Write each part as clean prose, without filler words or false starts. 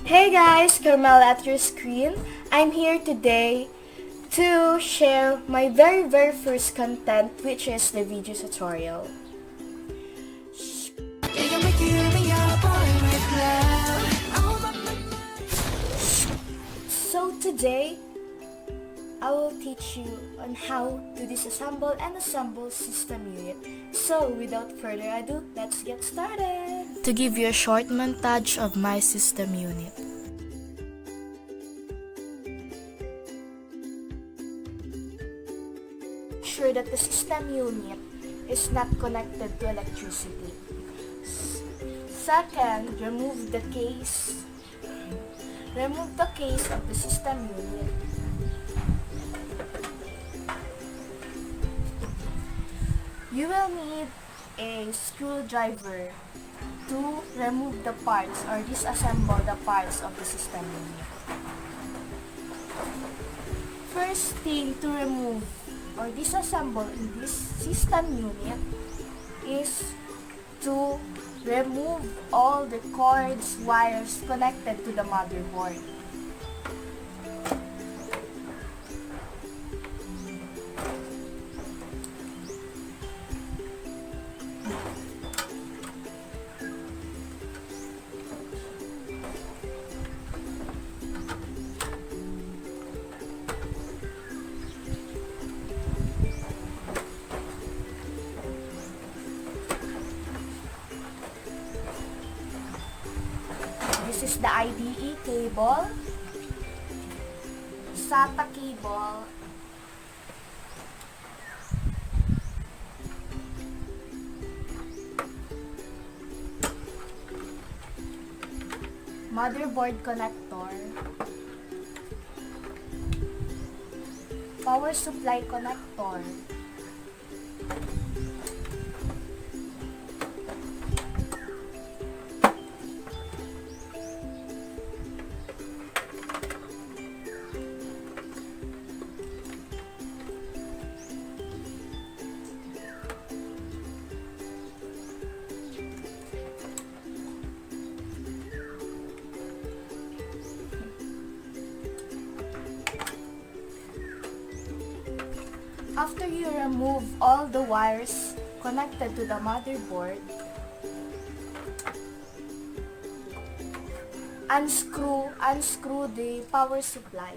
Hey guys, Carmela at your screen. I'm here today to share my very first content, which is the video tutorial. So today, I will teach you on how to disassemble and assemble system unit. So without further ado, let's get started. To give you a short montage of my system unit. Sure that the system unit is not connected to electricity. Second, remove the case. Remove the case of the system unit. You will need a screwdriver to remove the parts or disassemble the parts of the system unit. First thing to remove or disassemble in this system unit is to remove all the cords, wires connected to the motherboard. This is the IDE cable, SATA cable, motherboard connector, power supply connector, After you remove all the wires connected to the motherboard, unscrew the power supply.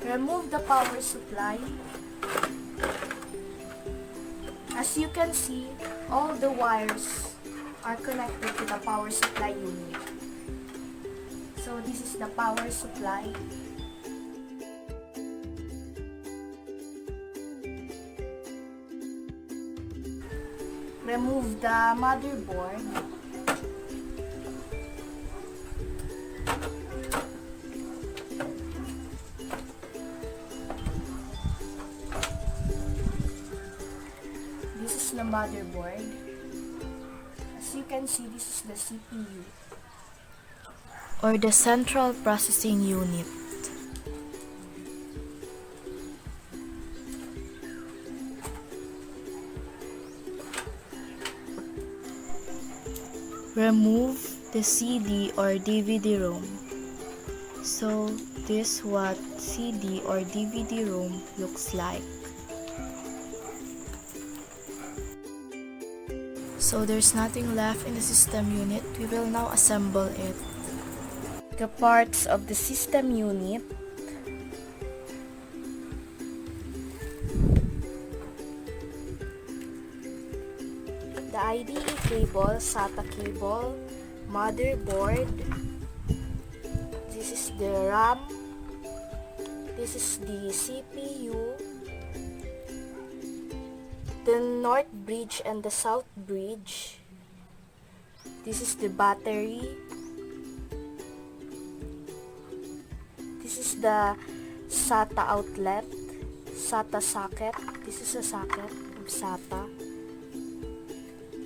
Remove the power supply. As you can see, all the wires are connected to the power supply unit. So this is the power supply. Remove the motherboard. The motherboard. As you can see, this is the CPU or the central processing unit. Remove the CD or DVD-ROM. So this is what CD or DVD-ROM looks like. So there's nothing left in the system unit. We will now assemble it. The parts of the system unit. The IDE cable, SATA cable, motherboard. This is the RAM. This is the CPU. The north bridge and the south bridge. This is the battery. This is the SATA outlet, SATA socket. This is a socket of SATA.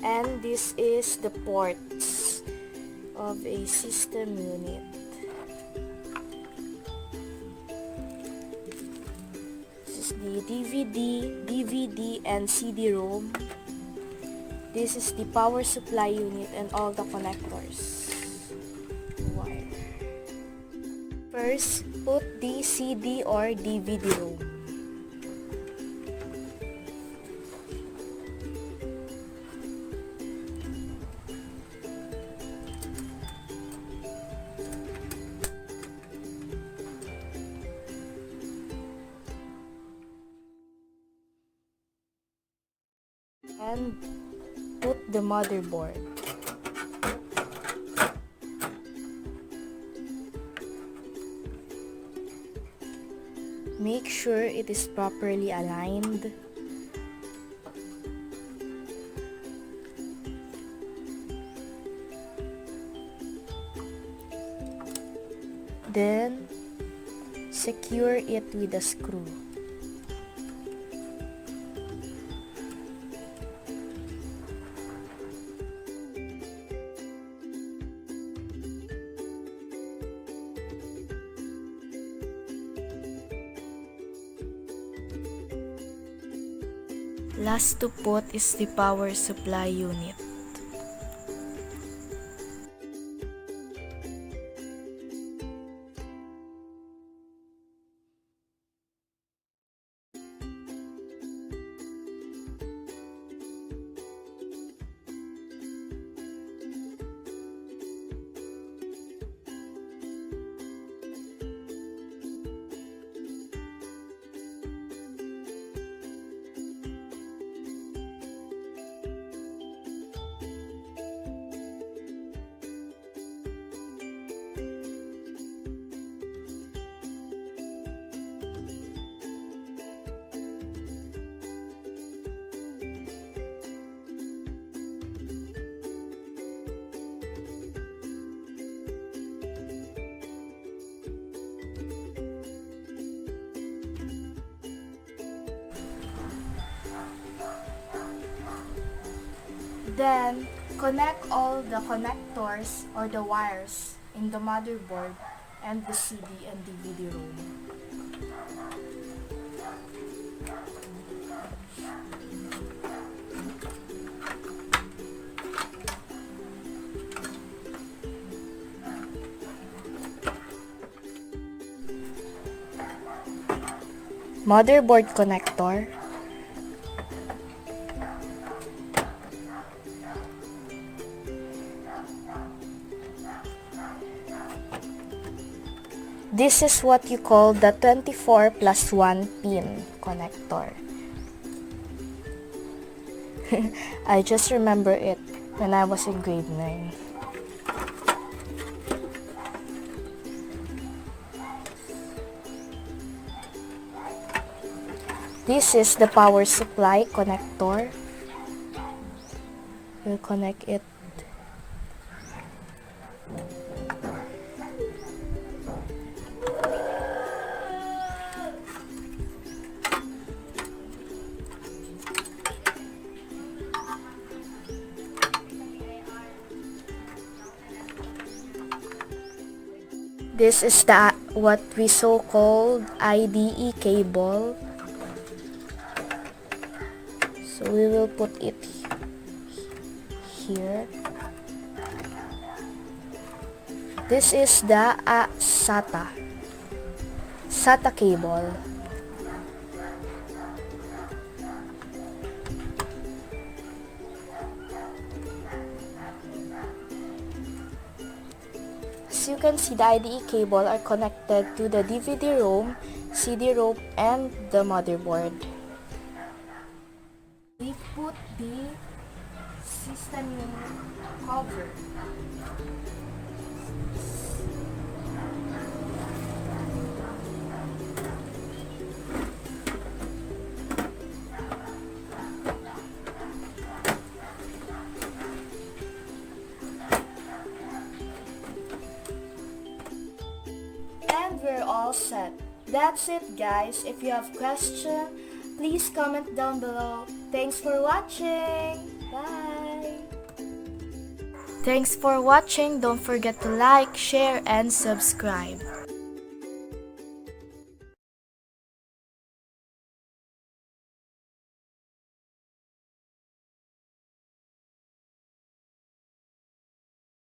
And this is the ports of a system unit. This is the DVD, and CD-ROM. This is the power supply unit and all the connectors. Wire. First, put the CD or DVD-ROM. And put the motherboard. Make sure it is properly aligned. Then, secure it with a screw. Last to put is the power supply unit. Then, connect all the connectors or the wires in the motherboard and the CD and DVD room. Motherboard connector. This is what you call the 24+1 pin connector. I just remember it when I was in grade 9. This is the power supply connector. We'll connect it. This is the what we so-called IDE cable. So we will put it here. This is the SATA cable. As you can see, the IDE cable are connected to the DVD-ROM, CD-ROM, and the motherboard. We put the system unit cover. And we're all set. That's it, guys. If you have questions, please comment down below. Thanks for watching. Bye. Thanks for watching. Don't forget to like, share, and subscribe.